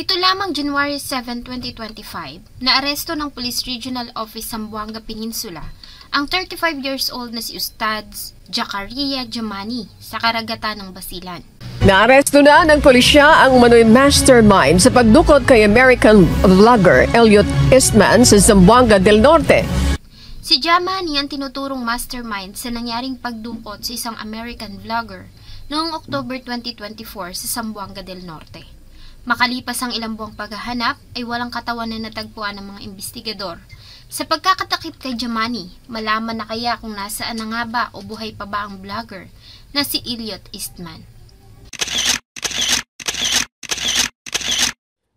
Nito lamang January 7, 2025, naaresto ng Police Regional Office Zamboanga Peninsula ang 35 years old na si Ustadz Jakaria Jamani sa karagatan ng Basilan. Naaresto na ng pulisya ang umano'y mastermind sa pagdukot kay American vlogger Elliot Eastman sa Zamboanga del Norte. Si Jamani ang tinuturong mastermind sa nangyaring pagdukot sa isang American vlogger noong October 2024 sa Zamboanga del Norte. Makalipas ang ilang buwang paghahanap ay walang katawan na natagpuan ng mga investigador. Sa pagkakatakip kay Jamani, malaman na kaya kung nasaan na nga ba o buhay pa ba ang vlogger na si Elliot Eastman.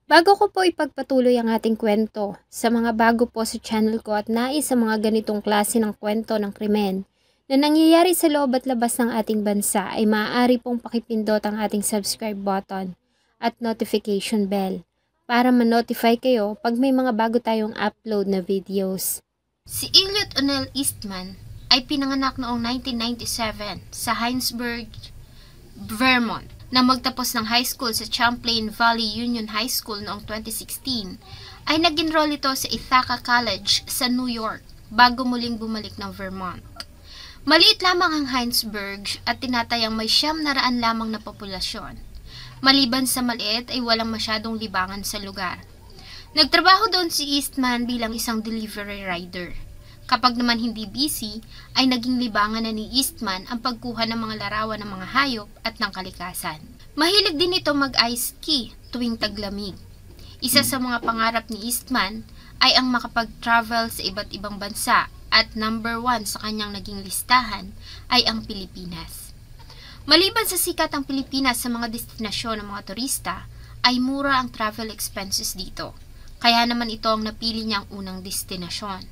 Bago ko po ipagpatuloy ang ating kwento, sa mga bago po sa channel ko at nais sa mga ganitong klase ng kwento ng krimen na nangyayari sa loob at labas ng ating bansa ay maaari pong pakipindot ang ating subscribe button at notification bell para ma-notify kayo pag may mga bago tayong upload na videos. Si Elliot O'Neill Eastman ay pinanganak noong 1997 sa Hinesburg, Vermont na magtapos ng high school sa Champlain Valley Union High School noong 2016 ay nag-enroll ito sa Ithaca College sa New York bago muling bumalik ng Vermont. Maliit lamang ang Hinesburg at tinatayang may 900 lamang na populasyon. Maliban sa maliit ay walang masyadong libangan sa lugar. Nagtrabaho doon si Eastman bilang isang delivery rider. Kapag naman hindi busy, ay naging libangan na ni Eastman ang pagkuha ng mga larawan ng mga hayop at ng kalikasan. Mahilig din ito mag-ice ski tuwing taglamig. Isa sa mga pangarap ni Eastman ay ang makapag-travel sa iba't ibang bansa at number 1 sa kanyang naging listahan ay ang Pilipinas. Maliban sa sikat ang Pilipinas sa mga destinasyon ng mga turista, ay mura ang travel expenses dito. Kaya naman ito ang napili niyang unang destinasyon.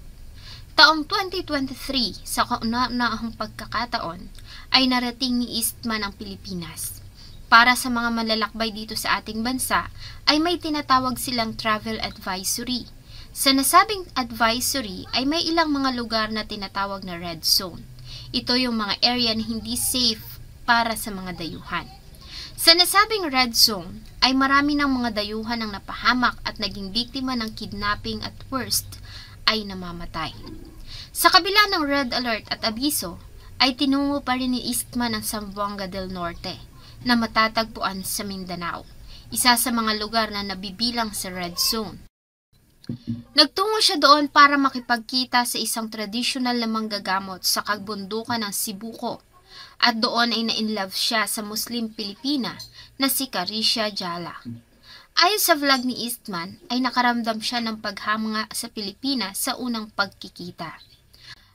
Taong 2023, sa kauna-unahang pagkakataon, ay narating ni Eastman ang Pilipinas. Para sa mga malalakbay dito sa ating bansa, ay may tinatawag silang travel advisory. Sa nasabing advisory ay may ilang mga lugar na tinatawag na red zone. Ito yung mga area na hindi safe para sa mga dayuhan. Sa nasabing red zone ay marami ng mga dayuhan ang napahamak at naging biktima ng kidnapping at worst ay namamatay. Sa kabila ng red alert at abiso ay tinungo pa rin ni Eastman ang Zamboanga del Norte na matatagpuan sa Mindanao, isa sa mga lugar na nabibilang sa red zone. Nagtungo siya doon para makipagkita sa isang tradisyonal na manggagamot sa kagbundukan ng Sibuko. At doon ay na-inlove siya sa Muslim Pilipina na si Carisha Jala. Ayon sa vlog ni Eastman, ay nakaramdam siya ng paghanga sa Pilipinas sa unang pagkikita.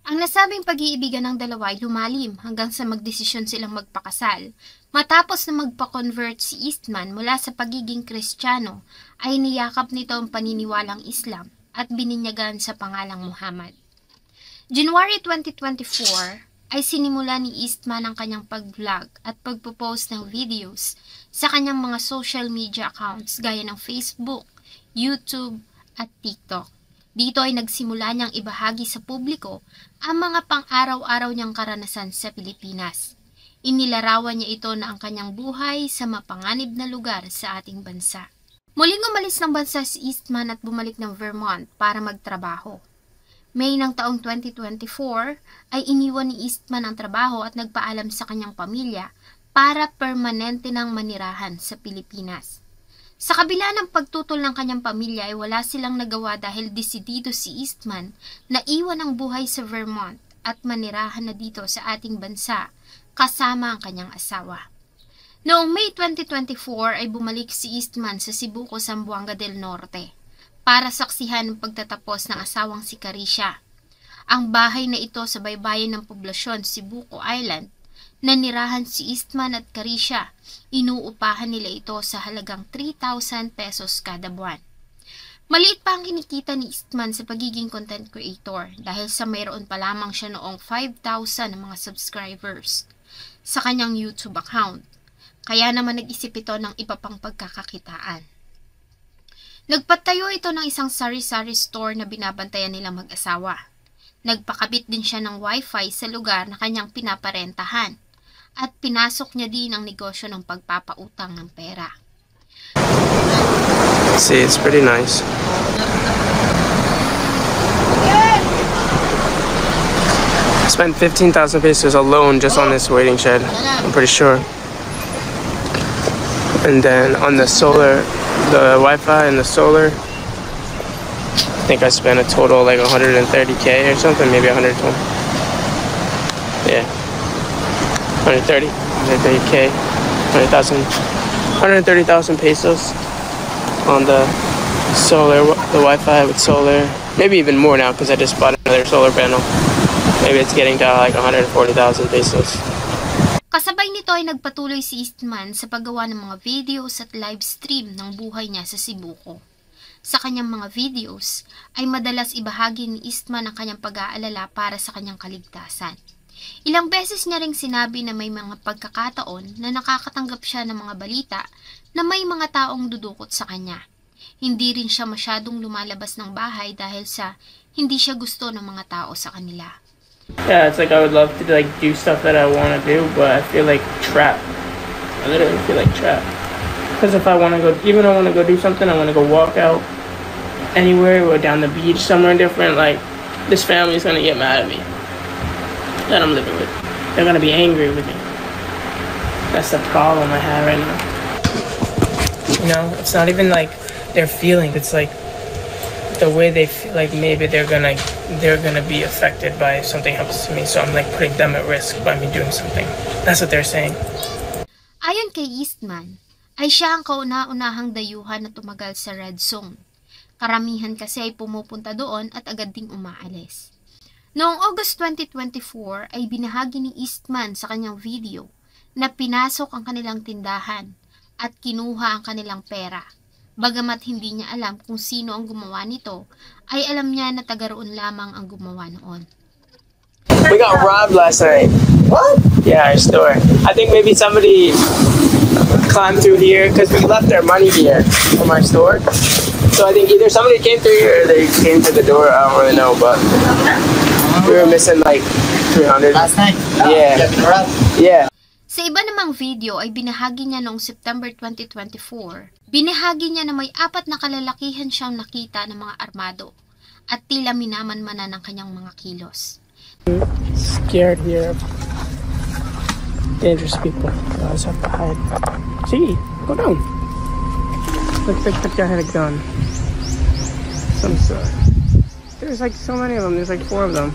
Ang nasabing pag-iibigan ng dalawa ay lumalim hanggang sa magdesisyon silang magpakasal. Matapos na magpa-convert si Eastman mula sa pagiging Kristiyano, ay niyakap nito ang paniniwalang Islam at bininyagan sa pangalang Muhammad. January 2024, ay sinimula ni Eastman ang kanyang pag-vlog at pagpo-post ng videos sa kanyang mga social media accounts gaya ng Facebook, YouTube at TikTok. Dito ay nagsimula niyang ibahagi sa publiko ang mga pang-araw-araw niyang karanasan sa Pilipinas. Inilarawan niya ito na ang kanyang buhay sa mapanganib na lugar sa ating bansa. Muling umalis ng bansa si Eastman at bumalik ng Vermont para magtrabaho. May ng taong 2024 ay iniwan ni Eastman ang trabaho at nagpaalam sa kanyang pamilya para permanente nang manirahan sa Pilipinas. Sa kabila ng pagtutol ng kanyang pamilya ay wala silang nagawa dahil desidido si Eastman na iwan ang buhay sa Vermont at manirahan na dito sa ating bansa kasama ang kanyang asawa. Noong May 2024 ay bumalik si Eastman sa Sibuco, Zamboanga del Norte para saksihan ang pagtatapos ng asawang si Carisha. Ang bahay na ito sa baybayin ng poblasyon Sibuco Island, nanirahan si Eastman at Carisha. Inuupahan nila ito sa halagang 3,000 pesos kada buwan. Maliit pa ang kinikita ni Eastman sa pagiging content creator dahil sa mayroon pa lamang siya noong 5,000 na mga subscribers sa kanyang YouTube account. Kaya naman nag-isip ito ng iba pang pagkakakitaan. Nagpatayo ito ng isang sari-sari store na binabantayan nilang mag-asawa. Nagpakabit din siya ng wifi sa lugar na kanyang pinaparentahan at pinasok niya din ang negosyo ng pagpapautang ng pera. See, it's pretty nice. I spent 15,000 pesos alone just on this waiting shed, I'm pretty sure. And then on the solar, the Wi-Fi and the solar, I think I spent a total like 130K or something, maybe 120. Yeah, 130K, 130,000 pesos on the solar, the Wi-Fi with solar. Maybe even more now because I just bought another solar panel. Maybe it's getting to like 140,000 pesos. Kasabay nito ay nagpatuloy si Eastman sa paggawa ng mga videos at live stream ng buhay niya sa Cebuco. Sa kanyang mga videos ay madalas ibahagi ni Eastman ang kanyang pag-aalala para sa kanyang kaligtasan. Ilang beses niya ring sinabi na may mga pagkakataon na nakakatanggap siya ng mga balita na may mga taong dudukot sa kanya. Hindi rin siya masyadong lumalabas ng bahay dahil sa hindi siya gusto ng mga tao sa kanila. Yeah, it's like I would love to like do stuff that I want to do, but I feel like trapped. I literally feel like trapped. Because if I want to go, even I want to go do something, I want to go walk out anywhere or down the beach somewhere different, like this family's going to get mad at me that I'm living with. They're going to be angry with me. That's the problem I have right now. You know, it's not even like their feeling. It's like the way they feel like maybe they're gonna be affected by if something happens to me. So I'm like putting them at risk by me doing something. That's what they're saying. Ayon kay Eastman, ay siya ang kauna-unahang dayuhan na tumagal sa red zone. Karamihan kasi ay pumupunta doon at agad ding umaalis. Noong August 2024 ay binahagi ni Eastman sa kanyang video na pinasok ang kanilang tindahan at kinuha ang kanilang pera. Bagamat hindi niya alam kung sino ang gumawa nito, ay alam niya na taga roon lamang ang gumawa noon. We got robbed last night. What? Yeah, our store. I think maybe somebody climbed through here because we left our money here from our store. So I think either somebody came through here or they came to the door. I don't really know, but we were missing like 300. Last night? Yeah. Yeah. Sa iba namang video ay binahagi niya noong September 2024. Binahagi niya na may 4 na kalalakihan siyang nakita ng mga armado at tila minamanmana ng kanyang mga kilos. Scared here. Dangerous people. I always have to hide. See, go down. Looks like the guy had a gun. Some sort. There's like so many of them. There's like 4 of them.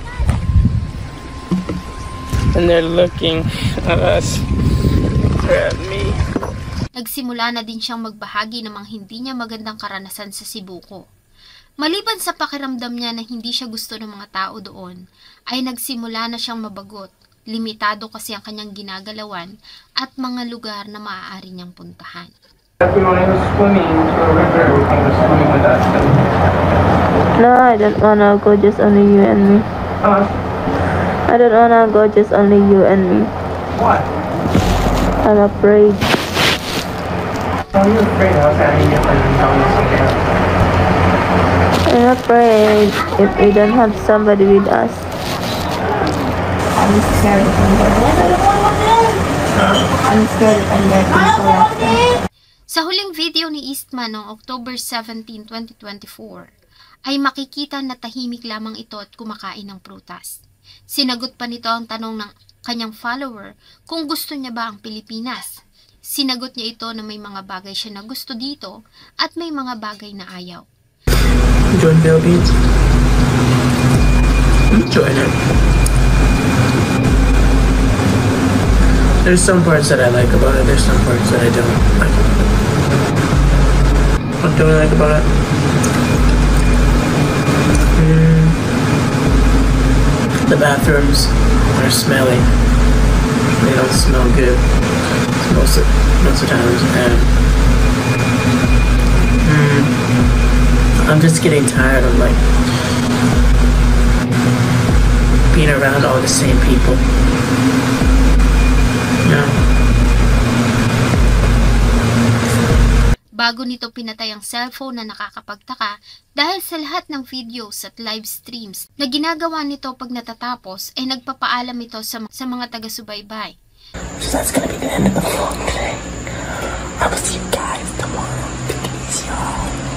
And they're looking at us. They're at me. Nagsimula na din siyang magbahagi ng mga hindi niya magandang karanasan sa Cebuco. Maliban sa pakiramdam niya na hindi siya gusto ng mga tao doon, ay nagsimula na siyang mabagot. Limitado kasi ang kanyang ginagalawan at mga lugar na maaari niyang puntahan. No, I don't wanna go, just only you and me. I don't wanna go, just only you and me. What? I'm afraid. Are you afraid of having you and telling us something else? I'm afraid if we don't have somebody with us. I'm scared if I'm there. I'm scared if I'm there people like that. Sa huling video ni Eastman noong October 17, 2024, ay makikita na tahimik lamang ito at kumakain ng prutas. Sinagot pa nito ang tanong ng kanyang follower kung gusto niya ba ang Pilipinas. Sinagot niya ito na may mga bagay siya na gusto dito at may mga bagay na ayaw. Enjoy Philippines? Enjoy it. There's some parts that I like about it, there's some parts that I don't like. What do I like about it? The bathrooms are smelly. They don't smell good most of the times, and I'm just getting tired of like being around all the same people. Yeah. Bago nito pinatay ang cellphone na nakakapagtaka dahil sa lahat ng videos at live streams na ginagawa nito pag natatapos ay nagpapaalam ito sa mga taga-subaybay. So that's gonna be the end of the vlog today. I will see you guys tomorrow. Take it easy, y'all.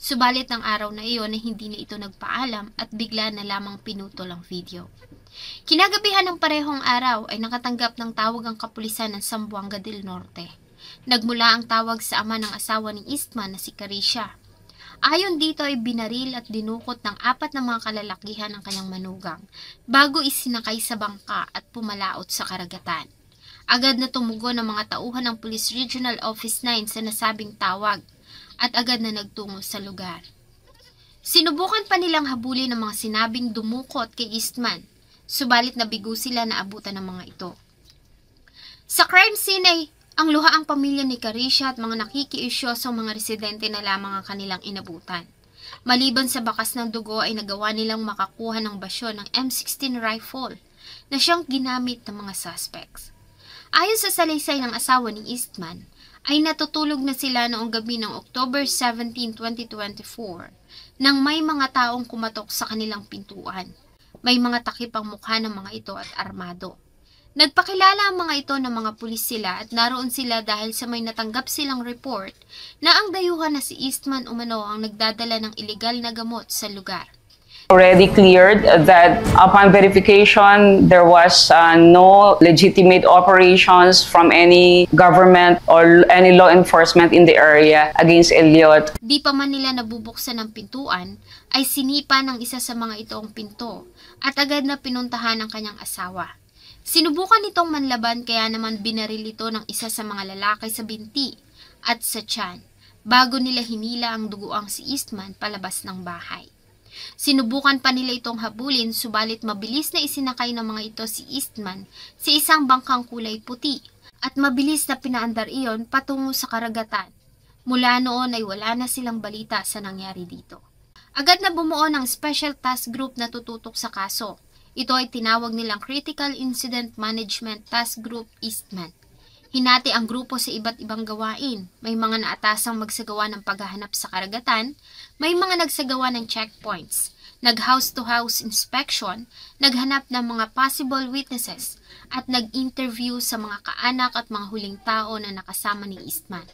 Subalit ng araw na iyon ay hindi na ito nagpaalam at bigla na lamang pinutol ang video. Kinagabihan ng parehong araw ay nakatanggap ng tawag ang kapulisan ng Zamboanga del Norte. Nagmula ang tawag sa ama ng asawa ni Eastman na si Carisha. Ayon dito ay binaril at dinukot ng 4 na mga kalalakihan ang kanyang manugang bago isinakay sa bangka at pumalaot sa karagatan. Agad na tumugon ang mga tauhan ng Police Regional Office 9 sa nasabing tawag at agad na nagtungo sa lugar. Sinubukan pa nilang habulin ang mga sinabing dumukot kay Eastman, subalit nabigo sila na abutan ng mga ito. Sa crime scene ay ang luha ang pamilya ni Carisha at mga nakikiisyosong mga residente na lamang ang kanilang inabutan. Maliban sa bakas ng dugo ay nagawa nilang makakuha ng basyo ng M16 rifle na siyang ginamit ng mga suspects. Ayon sa salaysay ng asawa ni Eastman, ay natutulog na sila noong gabi ng October 17, 2024 nang may mga taong kumatok sa kanilang pintuan. May mga takip ang mukha ng mga ito at armado. Nagpakilala ang mga ito ng mga pulis sila at naroon sila dahil sa may natanggap silang report na ang dayuhan na si Eastman umano ang nagdadala ng ilegal na gamot sa lugar. Already cleared that upon verification, there was no legitimate operations from any government or any law enforcement in the area against Elliot. Di pa man nila nabubuksan ang pintuan, ay sinipa ng isa sa mga ito ang pinto at agad na pinuntahan ang kanyang asawa. Sinubukan nitong manlaban kaya naman binaril ito ng isa sa mga lalaki sa binti at sa tiyan bago nila hinila ang duguang si Eastman palabas ng bahay. Sinubukan pa nila itong habulin subalit mabilis na isinakay ng mga ito si Eastman sa isang bangkang kulay puti at mabilis na pinaandar iyon patungo sa karagatan. Mula noon ay wala na silang balita sa nangyari dito. Agad na bumuo ng Special Task Group na tututok sa kaso. Ito ay tinawag nilang Critical Incident Management Task Group Eastman. Hinati ang grupo sa iba't ibang gawain. May mga naatasang magsagawa ng paghahanap sa karagatan, may mga nagsagawa ng checkpoints, nag-house-to-house inspection, naghanap ng mga possible witnesses, at nag-interview sa mga kaanak at mga huling tao na nakasama ni Eastman.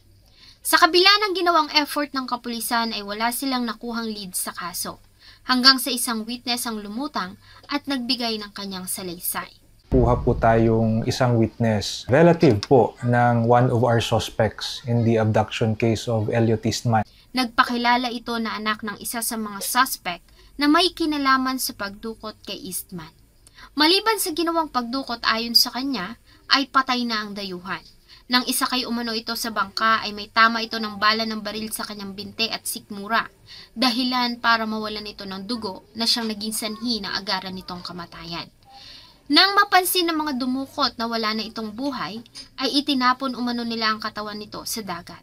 Sa kabila ng ginawang effort ng kapulisan ay wala silang nakuhang lead sa kaso, hanggang sa isang witness ang lumutang at nagbigay ng kanyang salaysay. Kuha po tayong isang witness, relative po ng one of our suspects in the abduction case of Elliot Eastman. Nagpakilala ito na anak ng isa sa mga suspect na may kinalaman sa pagdukot kay Eastman. Maliban sa ginawang pagdukot ayon sa kanya, ay patay na ang dayuhan. Nang isakay umano ito sa bangka ay may tama ito ng bala ng baril sa kanyang binte at sikmura, dahilan para mawalan ito ng dugo na siyang naging sanhi ng agaran nitong kamatayan. Nang mapansin ng mga dumukot na wala na itong buhay, ay itinapon umano nila ang katawan nito sa dagat.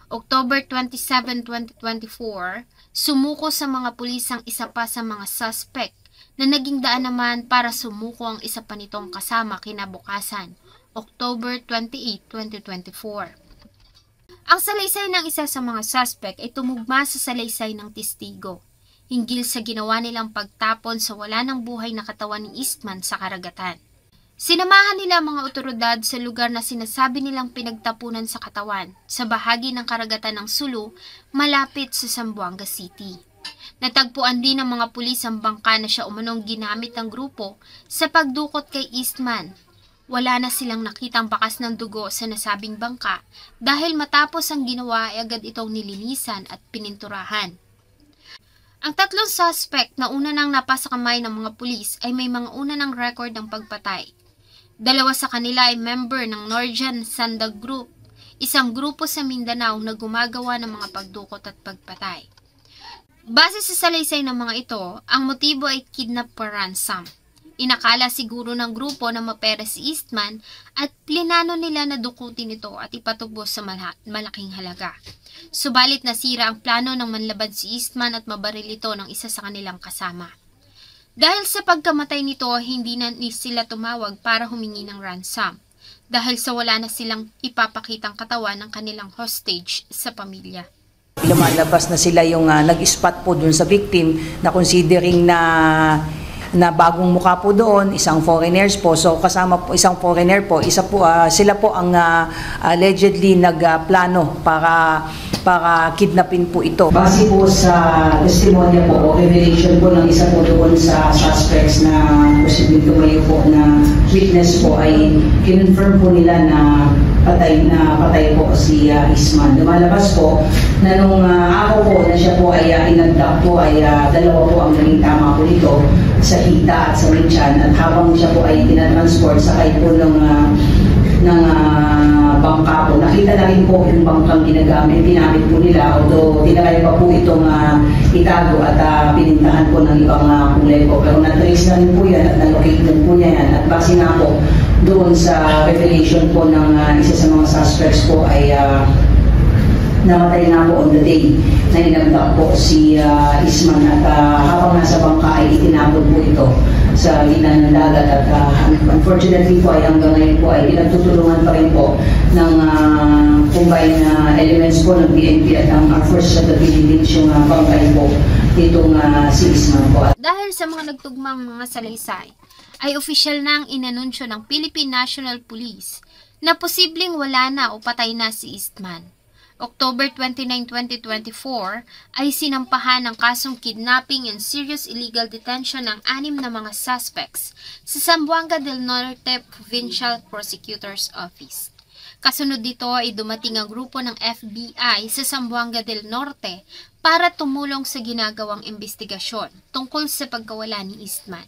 October 27, 2024, sumuko sa mga pulis ang isa pa sa mga suspect na naging daan naman para sumuko ang isa pa nitong kasama kinabukasan, October 28, 2024. Ang salaysay ng isa sa mga suspect ay tumugma sa salaysay ng testigo, hinggil sa ginawa nilang pagtapon sa wala ng buhay na katawan ni Eastman sa karagatan. Sinamahan nila ang mga otoridad sa lugar na sinasabi nilang pinagtapunan sa katawan sa bahagi ng karagatan ng Sulu, malapit sa Zamboanga City. Natagpuan din ng mga pulis ang bangka na siya umanong ginamit ng grupo sa pagdukot kay Eastman. Wala na silang nakitang bakas ng dugo sa nasabing bangka dahil matapos ang ginawa ay agad itong nilinisan at pininturahan. Ang tatlong suspect na una nang napasa kamay ng mga pulis ay may mga una ng record ng pagpatay. Dalawa sa kanila ay member ng Norjan Sandag Group, isang grupo sa Mindanao na gumagawa ng mga pagdukot at pagpatay. Base sa salaysay ng mga ito, ang motibo ay kidnap for ransom. Inakala siguro ng grupo na mapera si Eastman at plinano nila na dukutin ito at ipatubos sa malaking halaga. Subalit nasira ang plano ng manlaban si Eastman at mabaril ito ng isa sa kanilang kasama. Dahil sa pagkamatay nito, hindi na sila tumawag para humingi ng ransom dahil sa wala na silang ipapakitang katawan ng kanilang hostage sa pamilya. Lumalabas na sila yung nag-spot po dun sa victim na considering na bagong mukha po doon, isang foreigners po. So kasama po isang foreigner po, sila po ang allegedly nagplano para para kidnapin po ito. Base po sa testimonya po o revelation po ng isa po doon sa suspects na posibleng tumayo po na witness po ay kinonfirm po nila na patay po si Isman. Lumalabas po na nung araw po na siya po ay inabduct po ay dalawa po ang naging tama po nito sa hita at sa menchan, at habang siya po ay tinatransport sakay po ng bangka po. Nakita na rin po yung bangkang ginamit po nila, although tinakay pa po itong itago at pinintahan po ng ibang kulay po. Pero na-trace na rin po yan at na-locate din po niya yan. At base nga po doon sa revelation po ng isa sa mga suspects po ay namatay na po on the day na inabduct po si Isman, at habang nasa bangka ay itinapon po ito sa gitna ng dagat, at unfortunately po ay hanggang ngayon po ay pinagtutulungan pa rin po ng combined elements po ng PNP at ang Air Force of the Philippines yung bangkay po itong si Isman po. Dahil sa mga nagtugmang mga salaysay, ay opisyal na ang inanunsyo ng Philippine National Police na posibleng wala na o patay na si Eastman. October 29, 2024 ay sinampahan ng kasong kidnapping and serious illegal detention ng 6 na mga suspects sa Zamboanga del Norte Provincial Prosecutor's Office. Kasunod dito ay dumating ang grupo ng FBI sa Zamboanga del Norte para tumulong sa ginagawang investigasyon tungkol sa pagkawala ni Eastman.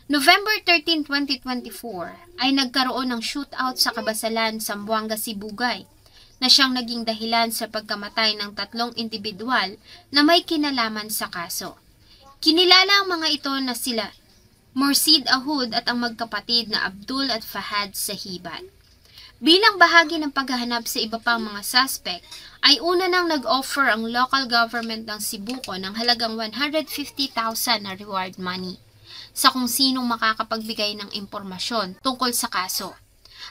November 13, 2024 ay nagkaroon ng shootout sa Kabasalan, Zamboanga, Sibugay, na siyang naging dahilan sa pagkamatay ng 3 individual na may kinalaman sa kaso. Kinilala ang mga ito na sila Mursid Ahud at ang magkapatid na Abdul at Fahad Sahibat. Bilang bahagi ng paghahanap sa iba pang mga suspect, ay una nang nag-offer ang local government ng Cebuco ng halagang 150,000 na reward money sa kung sinong makakapagbigay ng impormasyon tungkol sa kaso.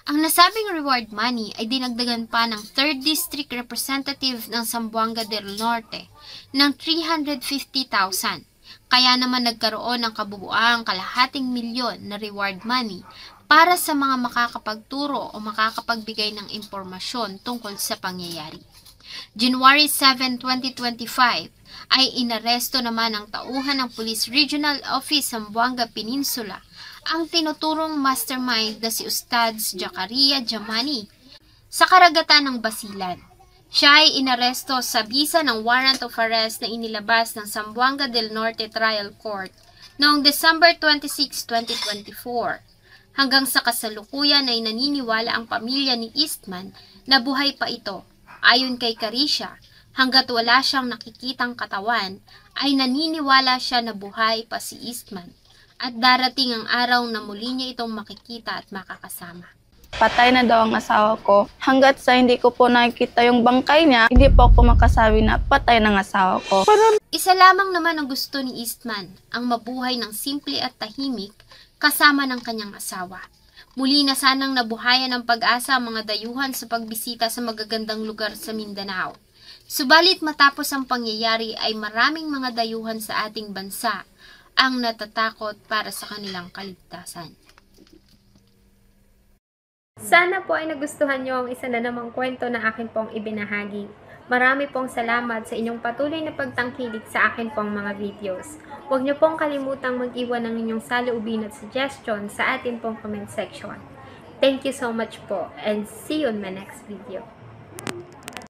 Ang nasabing reward money ay dinagdagan pa ng 3rd District Representative ng Zamboanga del Norte ng 350,000. Kaya naman nagkaroon ng kabubuang ₱250,000 na reward money para sa mga makakapagturo o makakapagbigay ng impormasyon tungkol sa pangyayari. January 7, 2025 ay inaresto naman ang tauhan ng Police Regional Office Zamboanga Peninsula ang tinuturong mastermind na si Ustads Jakaria Jamani sa karagatan ng Basilan. Siya ay inaresto sa bisa ng warrant of arrest na inilabas ng Zamboanga del Norte Trial Court noong December 26, 2024. Hanggang sa kasalukuyan ay naniniwala ang pamilya ni Eastman na buhay pa ito. Ayon kay Carisha, hanggat wala siyang nakikitang katawan, ay naniniwala siya na buhay pa si Eastman. At darating ang araw na muli niya itong makikita at makakasama. Patay na daw ang asawa ko. Hanggat sa hindi ko po nakikita yung bangkay niya, hindi po ako makasabi na patay ng asawa ko. Isa lamang naman ang gusto ni Eastman, ang mabuhay ng simple at tahimik kasama ng kanyang asawa. Muli na sanang nabuhayan ng pag-asa ang mga dayuhan sa pagbisita sa magagandang lugar sa Mindanao. Subalit matapos ang pangyayari ay maraming mga dayuhan sa ating bansa ang natatakot para sa kanilang kaligtasan. Sana po ay nagustuhan nyo ang isa na namang kwento na akin pong ibinahagi. Marami pong salamat sa inyong patuloy na pagtangkilik sa akin pong mga videos. Huwag nyo pong kalimutang mag-iwan ng inyong saloobin at suggestion sa atin pong comment section. Thank you so much po and see you in my next video.